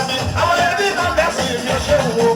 mi àwọn ẹbí kan bẹ́ẹ̀ sì mi ò ṣe wò.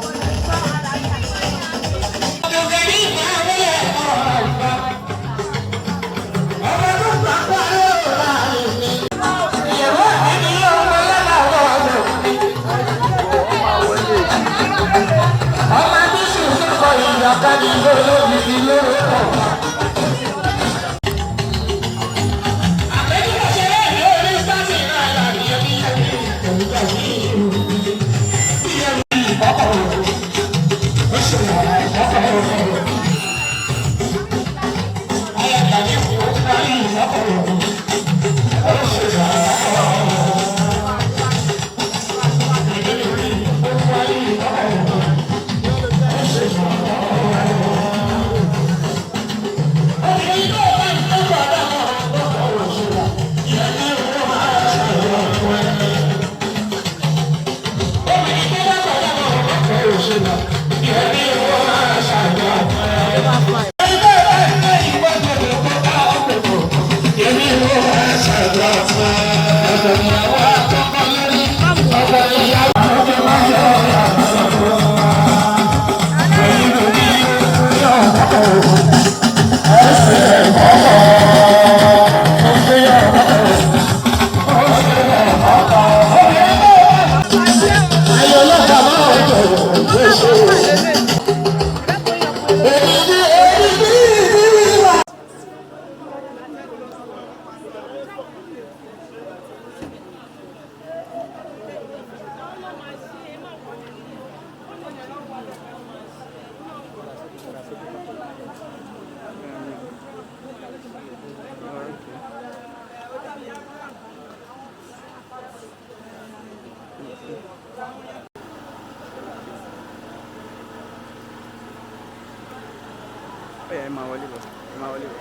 ẹ máa wọlé bọ̀ ẹ máa wọlé bọ̀.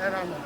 ẹ ra mọ̀.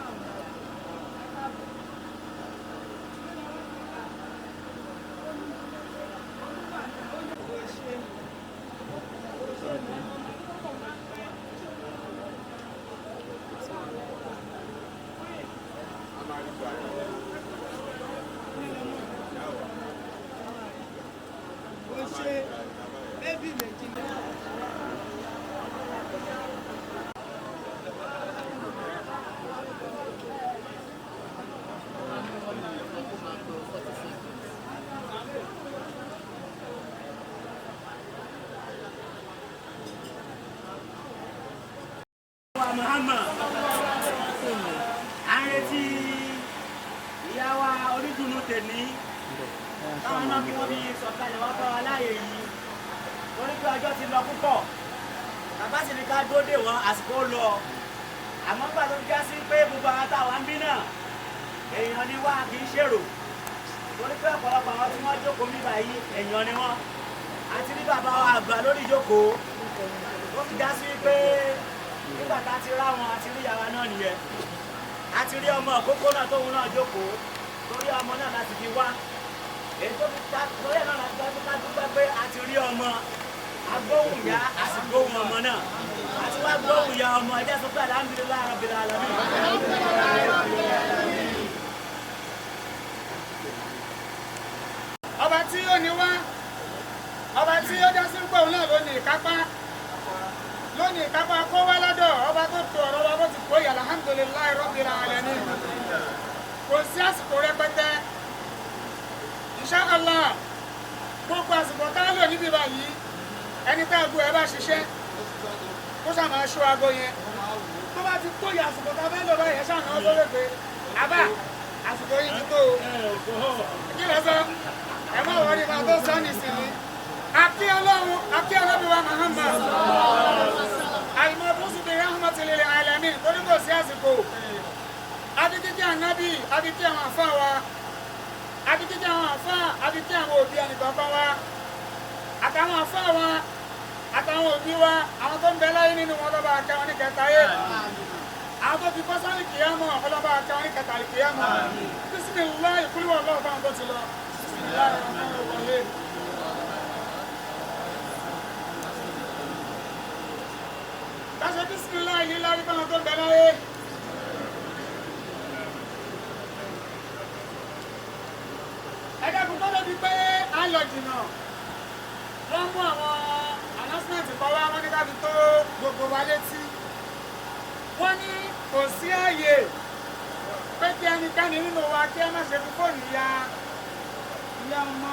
Muhammad àrètí ìyá wa onídùnnú tèmi táwọn náà kí wọ́n fi sọ̀kalẹ̀ wá bá wa láàyè yìí torí pé ọjọ́ ti lọ púpọ̀ bàbá sì ní ká dóde wọn àsìkò lọ àmọ́ nígbà tó já sí pé gbogbo àwọn táwa ń bí náà èèyàn ni wá kì í ṣèrò torí pé ọ̀pọ̀lọpọ̀ àwọn tí wọ́n jókòó mí báyìí èèyàn ni wọ́n àti ní bàbá wa àgbà lórí ìjókòó ó fi já sí pé nígbà tá a ti rá wọn àti rí yàrá náà nìyẹn a ti rí ọmọ àkókò náà tóun náà jókòó torí ọmọ náà láti fi wá èyí tó fi ta torí ẹ̀ náà láti ká dúpẹ́ pé a ti rí ọmọ agbóhùn ya a sì gbóhùn ọmọ náà a ti wá gbóhùn ya ọmọ ẹ̀jẹ̀ sọ pé alhamdulillahi rabbil alamin. ọba tí ó ní wá ọba tí ó dá sí pé òun náà ló ní ìkápá lónìí kápá kó wá lọ́dọ̀ ọba tó tó ọ̀rọ̀ wa bó ti kó yà alhamdulillahi rabbil alamin kò sí àsìkò rẹpẹtẹ insha Allah gbogbo àsìkò tá a lò níbi báyìí ẹni tá a gbọ́ ẹ bá ṣiṣẹ́ kó sàmà aṣọ aago yẹn tó bá ti tó yà àsìkò tá a fẹ́ lò báyìí ẹ ṣàná lórí pé àbá àsìkò yìí ti tó o kí lọ sọ ẹ má wọrí máa tó sọ nísìnyí akí ọlọ́run akí ọlọ́bíwá Muhammad alimọ́bùsù bí rahmatil lil alamin torí kò sí àsìkò adikíkí ànábì adikí àwọn àfá wa adikíkí àwọn àfá adikí àwọn òbí ẹnìkọ̀ọ̀kan wa àtàwọn àfá wa àtàwọn òbí wa àwọn tó ń bẹ láyé nínú wọn lọ́ba àkẹwọn ní kẹta yé àwọn tó ti bọ́ sáré kìyàmọ̀ ọlọ́ba àkẹwọn ní kẹta kìyàmọ̀ bisimilayi kúlúwọ̀ ọlọ́ọ̀bá àwọn tó ti lọ bisimilayi rahmanir rahim. Kásẹ̀ bisimilayi ní lárí báwọn tó ń bẹ láyé. lọ jìnnà wọ́n mú àwọn announcement kan wá wọ́n ní ká fi tó gbogbo wa létí wọ́n ní kò sí ààyè pé kí ẹnikẹ́ni nínú wa kí ẹ má ṣe fi fóònù ya ọmọ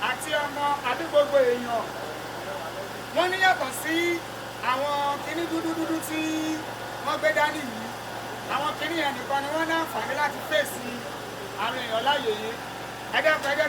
àti ọmọ àbí gbogbo èèyàn wọ́n ní yàtọ̀ sí àwọn kinní dúdú tí wọ́n gbé dání yìí àwọn kinní yẹn nìkan ni wọ́n ní àǹfààní láti fèsì àwọn èèyàn láàyè yìí ẹ̀dẹ́gbẹ̀dẹ́